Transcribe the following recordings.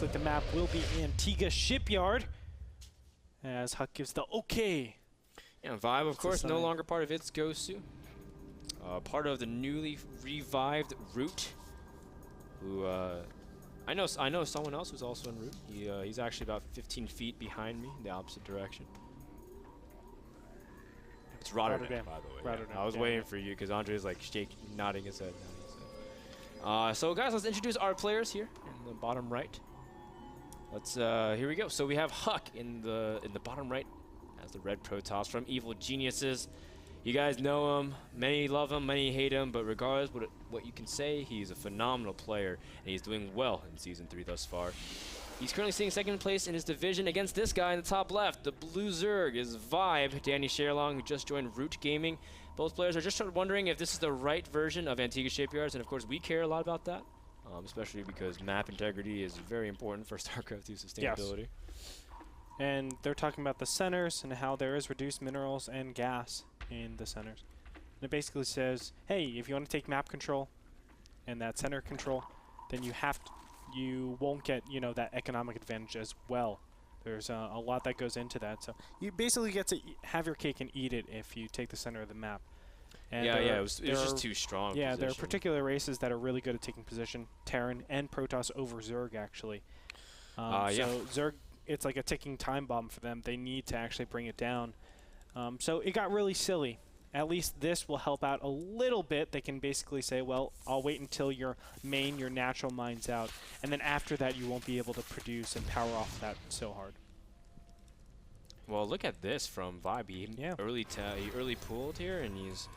looks like the map will be Antigua Shipyard, as HuK gives the okay. Yeah, ViBe, of course, no longer part of its Gosu. Part of the newly revived Root, who I know someone else who's also en route. He's actually about 15 feet behind me in the opposite direction. It's Rotterdam, by the way. Rotterdam. Yeah. I was waiting for you because Andre's like nodding his head. So guys, let's introduce our players here in the bottom right. Let's here we go. So we have HuK in the bottom right as the red Protoss from Evil Geniuses. You guys know him. Many love him, many hate him, but regardless what you can say, he's a phenomenal player, and he's doing well in Season 3 thus far. He's currently sitting second place in his division against this guy in the top left. The blue Zerg is ViBe, Danny Sherlong, who just joined Root Gaming. Both players are just wondering if this is the right version of Antigua Shipyards, and of course we care a lot about that, especially because map integrity is very important for Starcraft II sustainability. Yes. And they're talking about the centers and how there is reduced minerals and gas in the centers. And it basically says, hey, if you want to take map control and that center control, then you won't get, you know, that economic advantage as well. There's a lot that goes into that. So you basically get to have your cake and eat it if you take the center of the map. And yeah, it was just too strong. Yeah, there are particular races that are really good at taking position. Terran and Protoss over Zerg, actually. So Zerg, it's like a ticking time bomb for them. They need to actually bring it down. So it got really silly. At least this will help out a little bit. They can basically say, well, I'll wait until your natural mine's out, and then after that you won't be able to produce and power off that so hard. Well, look at this from ViBe. He early pulled here, and he's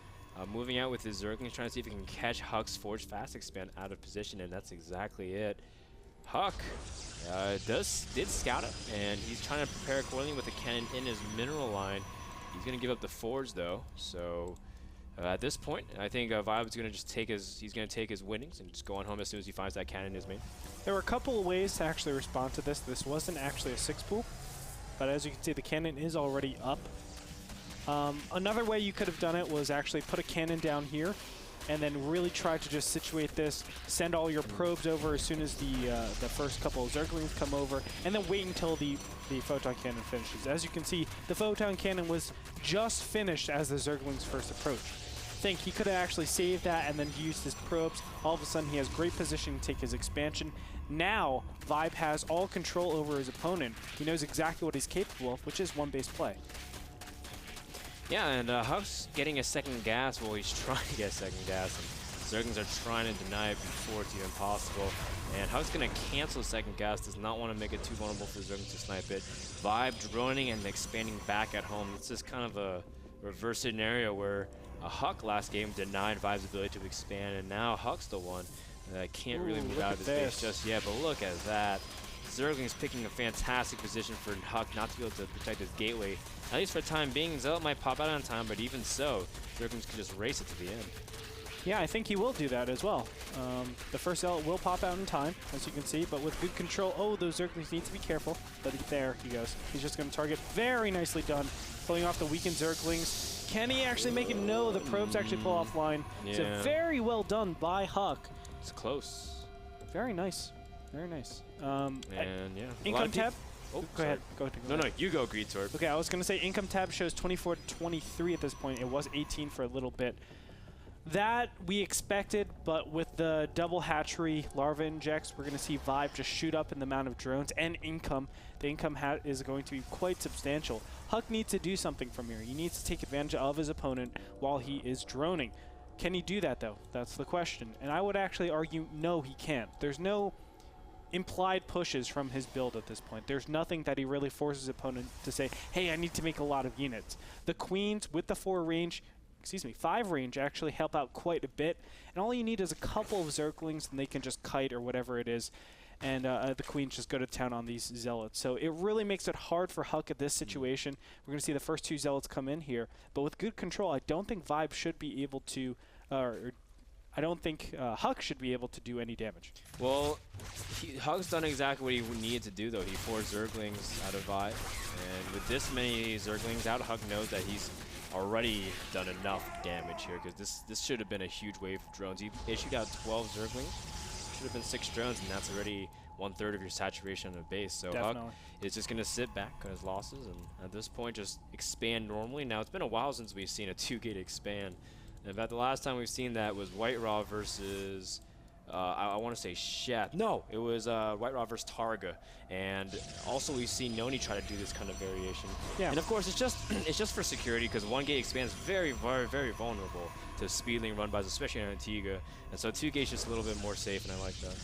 moving out with his Zerglings, trying to see if he can catch HuK's Forge Fast Expand out of position, and that's exactly it. HuK did scout it, and he's trying to prepare accordingly with the cannon in his mineral line. He's going to give up the Forge, though, so at this point, I think ViBe's going to just take his winnings and just go on home as soon as he finds that cannon in his main. There were a couple of ways to actually respond to this. This wasn't actually a 6-pool, but as you can see, the cannon is already up. Another way you could have done it was actually put a cannon down here and then really try to just situate this, send all your probes over as soon as the first couple of Zerglings come over, and then wait until the photon cannon finishes. As you can see, the photon cannon was just finished as the Zerglings first approached. Think he could have actually saved that and then used his probes. All of a sudden, he has great position to take his expansion. Now, ViBe has all control over his opponent. He knows exactly what he's capable of, which is one-base play. Yeah, and HuK's getting a second gas. Well, he's trying to get a second gas, and Zerglings are trying to deny it before it's even possible. And HuK's going to cancel second gas, does not want to make it too vulnerable for Zerglings to snipe it. ViBe droning and expanding back at home. This is kind of a reverse scenario where HuK last game denied ViBe's ability to expand, and now HuK's the one that can't really move out of his base just yet. But look at that. Zerglings picking a fantastic position for HuK not to be able to protect his gateway. At least for the time being, Zealot might pop out on time, but even so, Zerglings can just race it to the end. Yeah, I think he will do that as well. The first Zealot will pop out in time, as you can see, but with good control. Oh, those Zerglings need to be careful. But there he goes. He's just going to target. Very nicely done. Pulling off the weakened Zerglings. Can he actually make it? No, the probes actually pull offline. Yeah. So very well done by HuK. It's close. Very nice. Very nice. And yeah. Income tab. Oh, go ahead. No, you go, Greedsorb. Okay, I was going to say income tab shows 24 to 23 at this point. It was 18 for a little bit. That we expected, but with the double hatchery larva injects, we're going to see ViBe just shoot up in the amount of drones and income. The income is going to be quite substantial. HuK needs to do something from here. He needs to take advantage of his opponent while he is droning. Can he do that, though? That's the question. And I would actually argue, no, he can't. There's no implied pushes from his build at this point. There's nothing that he really forces his opponent to say, hey, I need to make a lot of units. The queens with the 5 range actually help out quite a bit, and all you need is a couple of Zerglings and they can just kite or whatever it is, and the queens just go to town on these Zealots. So it really makes it hard for HuK at this situation. We're going to see the first 2 Zealots come in here, but with good control, I don't think ViBe should be able to, I don't think HuK should be able to do any damage. Well, HuK's done exactly what he needed to do, though. He forced Zerglings out of ViBe, and with this many Zerglings out, HuK knows that he's already done enough damage here, because this should have been a huge wave of drones. He issued out 12 Zerglings. Should have been 6 drones, and that's already 1/3 of your saturation of base. So Definitely. HuK is just going to sit back on his losses and at this point just expand normally. Now, it's been a while since we've seen a 2-gate expand. In fact, the last time we've seen that was White Raw versus, I want to say Shep. No, it was White Raw versus Targa. And also we've seen Noni try to do this kind of variation. Yeah. And of course, it's just for security because 1-gate expand is very, very, very vulnerable to speedling run-bys, especially on Antigua. And so 2-gate's just a little bit more safe, and I like that.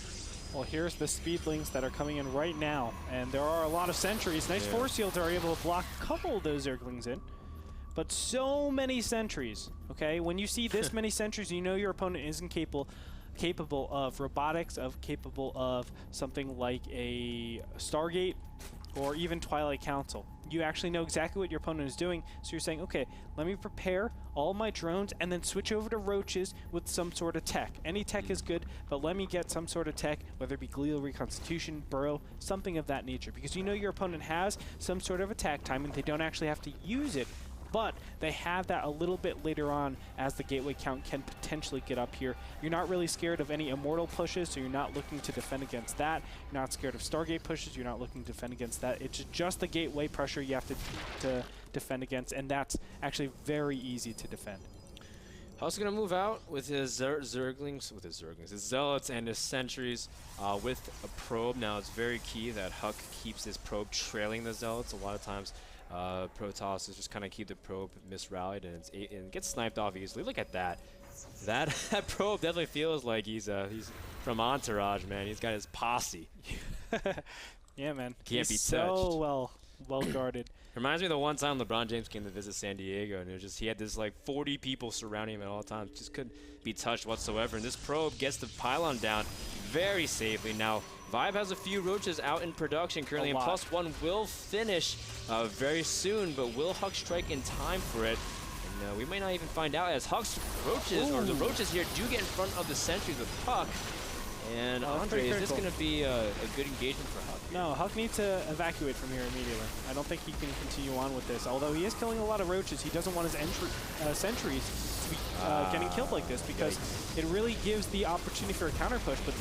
Well, here's the speedlings that are coming in right now, and there are a lot of sentries. Nice force shields are able to block a couple of those Zerglings in, but so many sentries, okay? When you see this many sentries, you know your opponent isn't capable of robotics, capable of something like a Stargate or even Twilight Council. You actually know exactly what your opponent is doing, so you're saying, okay, let me prepare all my drones and then switch over to roaches with some sort of tech. Any tech is good, but let me get some sort of tech, whether it be glial reconstitution, burrow, something of that nature, because you know your opponent has some sort of attack time and they don't actually have to use it, but they have that a little bit later on as the gateway count can potentially get up here. You're not really scared of any immortal pushes, so you're not looking to defend against that. You're not scared of Stargate pushes, you're not looking to defend against that. It's just the gateway pressure you have to defend against, and that's actually very easy to defend. HuK's going to move out with his Zerglings, his Zealots and his Sentries with a probe. Now, it's very key that HuK keeps his probe trailing the Zealots. A lot of times, Protoss just kind of keep the probe misrallied and it gets sniped off easily. Look at that. That probe definitely feels like he's from Entourage, man. He's got his posse. Yeah, man. Can't be touched. So well guarded. Reminds me of the one time LeBron James came to visit San Diego, and it was just he had this like 40 people surrounding him at all times, just couldn't be touched whatsoever. And this probe gets the pylon down very safely. Now, ViBe has a few roaches out in production currently, and +1 will finish very soon, but will HuK strike in time for it? And we may not even find out, as HuK's roaches, or the roaches here, do get in front of the sentries with HuK. And Andre, is this going to be a good engagement for HuK? No, HuK needs to evacuate from here immediately. I don't think he can continue on with this. Although he is killing a lot of roaches, he doesn't want his sentries to be getting killed like this, because it really gives the opportunity for a counter push, but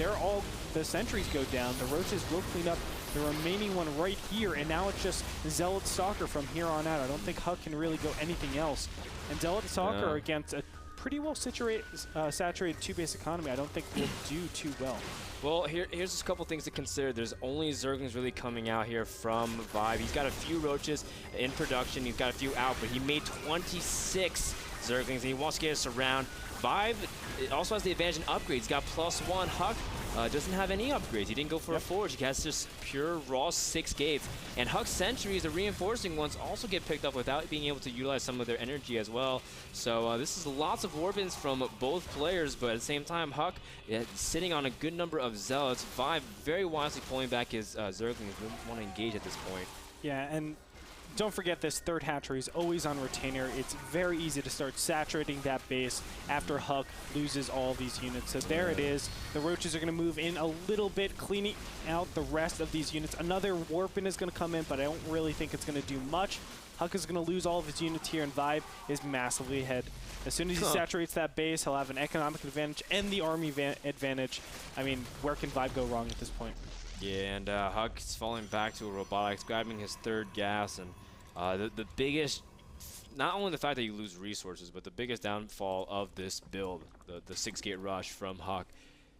the sentries go down. The roaches will clean up the remaining one right here, and now it's just Zealot Stalker from here on out. I don't think HuK can really go anything else. And Zealot Stalker against a pretty well saturated 2-base economy, I don't think will do too well. Well, here's just a couple things to consider. There's only Zerglings really coming out here from ViBe. He's got a few roaches in production. He's got a few out, but he made 26 Zerglings, and he wants to get us around. ViBe also has the advantage in upgrades. He's got +1. HuK doesn't have any upgrades. He didn't go for a forge. He has just pure raw 6 gates. And HuK's sentries, the reinforcing ones, also get picked up without being able to utilize some of their energy as well. So this is lots of warbins from both players, but at the same time, HuK sitting on a good number of Zealots. ViBe very wisely pulling back his Zerglings. Doesn't want to engage at this point. Yeah, and don't forget this third hatchery is always on retainer. It's very easy to start saturating that base after HuK loses all these units. So there it is. The roaches are going to move in a little bit, cleaning out the rest of these units. Another warpin is going to come in, but I don't really think it's going to do much. HuK is going to lose all of his units here, and ViBe is massively ahead. As soon as he saturates that base, he'll have an economic advantage and the army advantage. I mean, where can ViBe go wrong at this point? Yeah, and HuK is falling back to a robotics, grabbing his 3rd gas, and the biggest, not only the fact that you lose resources, but the biggest downfall of this build, the 6-gate rush from HuK,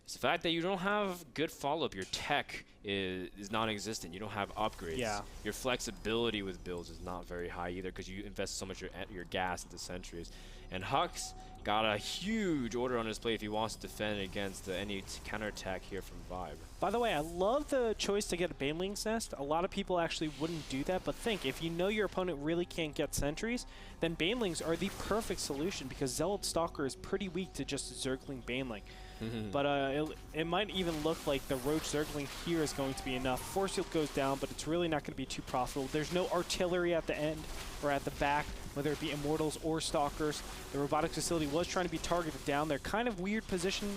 is the fact that you don't have good follow-up. Your tech is non-existent. You don't have upgrades. Yeah. Your flexibility with builds is not very high either, because you invest so much your gas into sentries. And HuK's got a huge order on his plate if he wants to defend against any counterattack here from ViBe. By the way, I love the choice to get a Baneling's Nest. A lot of people actually wouldn't do that, but think, if you know your opponent really can't get sentries, then Banelings are the perfect solution, because Zealot Stalker is pretty weak to just Zergling Baneling. But it might even look like the Roach Zergling here is going to be enough. Force Field goes down, but it's really not going to be too profitable. There's no artillery at the end or at the back, whether it be Immortals or Stalkers. The robotics facility was trying to be targeted down. They're kind of weird position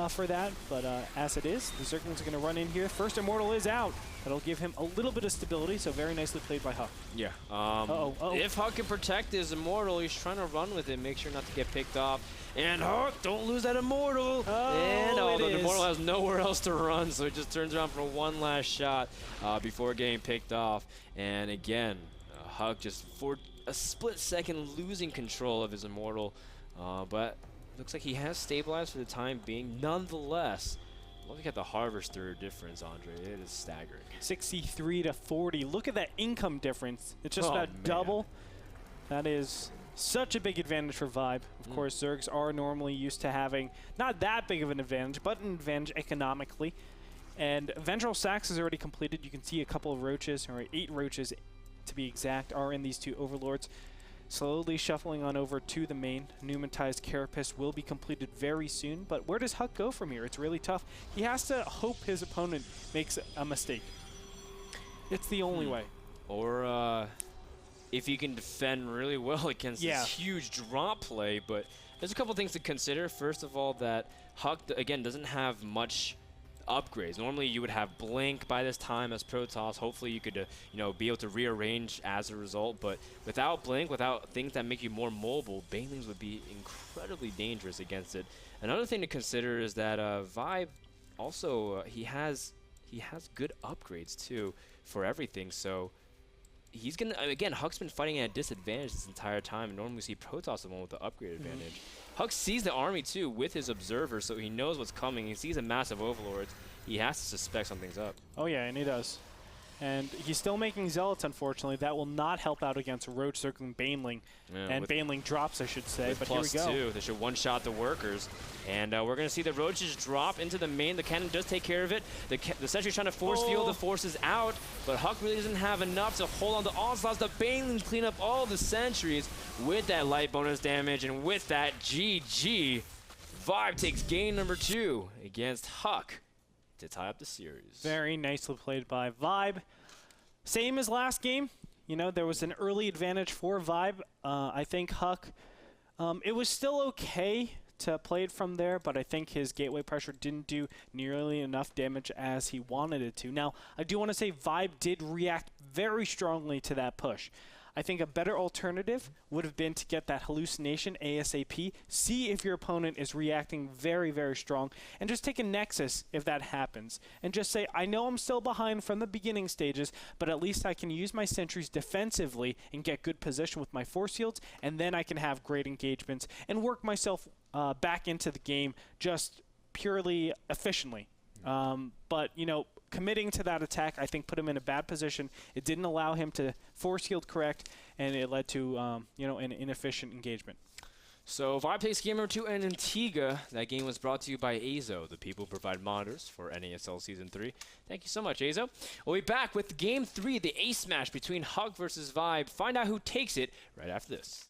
for that, but as it is, the Zerglings are going to run in here. First Immortal is out. That'll give him a little bit of stability, so very nicely played by HuK. Yeah. If HuK can protect his Immortal, he's trying to run with it, make sure not to get picked off. And HuK, don't lose that Immortal. And the Immortal has nowhere else to run, so he just turns around for one last shot before getting picked off. And again, HuK just for a split second losing control of his Immortal, but looks like he has stabilized for the time being. Nonetheless, look at the Harvester difference, Andre. It is staggering. 63 to 40. Look at that income difference. It's just about double. That is such a big advantage for ViBe. Of course, Zergs are normally used to having not that big of an advantage, but an advantage economically. And Vengeful Sax is already completed. You can see a couple of roaches, or 8 roaches to be exact, are in these 2 Overlords. Slowly shuffling on over to the main. Pneumatized Carapace will be completed very soon, but where does HuK go from here? It's really tough. He has to hope his opponent makes a mistake. It's the only way. Or if he can defend really well against this huge drop play, but there's a couple things to consider. First of all, that HuK, again, doesn't have much upgrades. Normally you would have Blink by this time as Protoss. Hopefully you could be able to rearrange as a result, but without Blink, without things that make you more mobile, Banelings would be incredibly dangerous against it. Another thing to consider is that ViBe also he has good upgrades too for everything, so he's gonna, again, HuK's been fighting at a disadvantage this entire time, and normally we see Protoss the one with the upgrade advantage. HuK sees the army too with his observer, so he knows what's coming. He sees a massive Overlord. He has to suspect something's up. Oh yeah, and he does. And he's still making Zealots, unfortunately. That will not help out against Roach circling Baneling. Yeah, and Baneling drops, I should say, but here we go. +2, they should one-shot the workers. And we're going to see the Roaches drop into the main. The cannon does take care of it. The Sentry's trying to force field the forces out, but HuK really doesn't have enough to hold on to onslaughts. The Banelings clean up all the sentries with that light bonus damage, and with that, GG. ViBe takes game number 2 against HuK to tie up the series. Very nicely played by ViBe. Same as last game. You know, there was an early advantage for ViBe. I think HuK, it was still okay to play it from there, but I think his gateway pressure didn't do nearly enough damage as he wanted it to. Now, I do want to say ViBe did react very strongly to that push. I think a better alternative would have been to get that hallucination ASAP, see if your opponent is reacting very, very strong, and just take a Nexus if that happens. And just say, I know I'm still behind from the beginning stages, but at least I can use my sentries defensively and get good position with my force fields, and then I can have great engagements and work myself back into the game just purely efficiently. But, you know, committing to that attack, I think, put him in a bad position. It didn't allow him to force field correct, and it led to, an inefficient engagement. So ViBe takes game number 2 in Antigua. That game was brought to you by Azo, the people who provide monitors for NASL Season 3. Thank you so much, Azo. We'll be back with game 3, the ace match between HuK versus ViBe. Find out who takes it right after this.